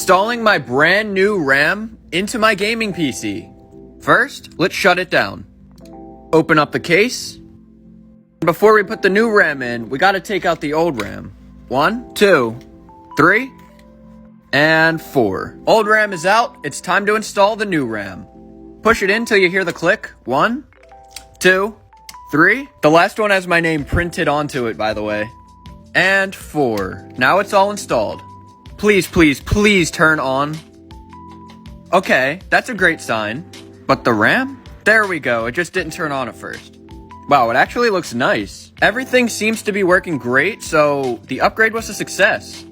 Installing my brand new RAM into my gaming PC. First, let's shut it down. Open up the case. Before we put the new RAM in, we gotta take out the old RAM. 1, 2, 3, and 4. Old RAM is out, it's time to install the new RAM. Push it in till you hear the click. 1, 2, 3. The last one has my name printed onto it, by the way. And 4. Now it's all installed. Please, please, please turn on. Okay, that's a great sign. But the RAM? There we go, it just didn't turn on at first. Wow, it actually looks nice. Everything seems to be working great, so the upgrade was a success.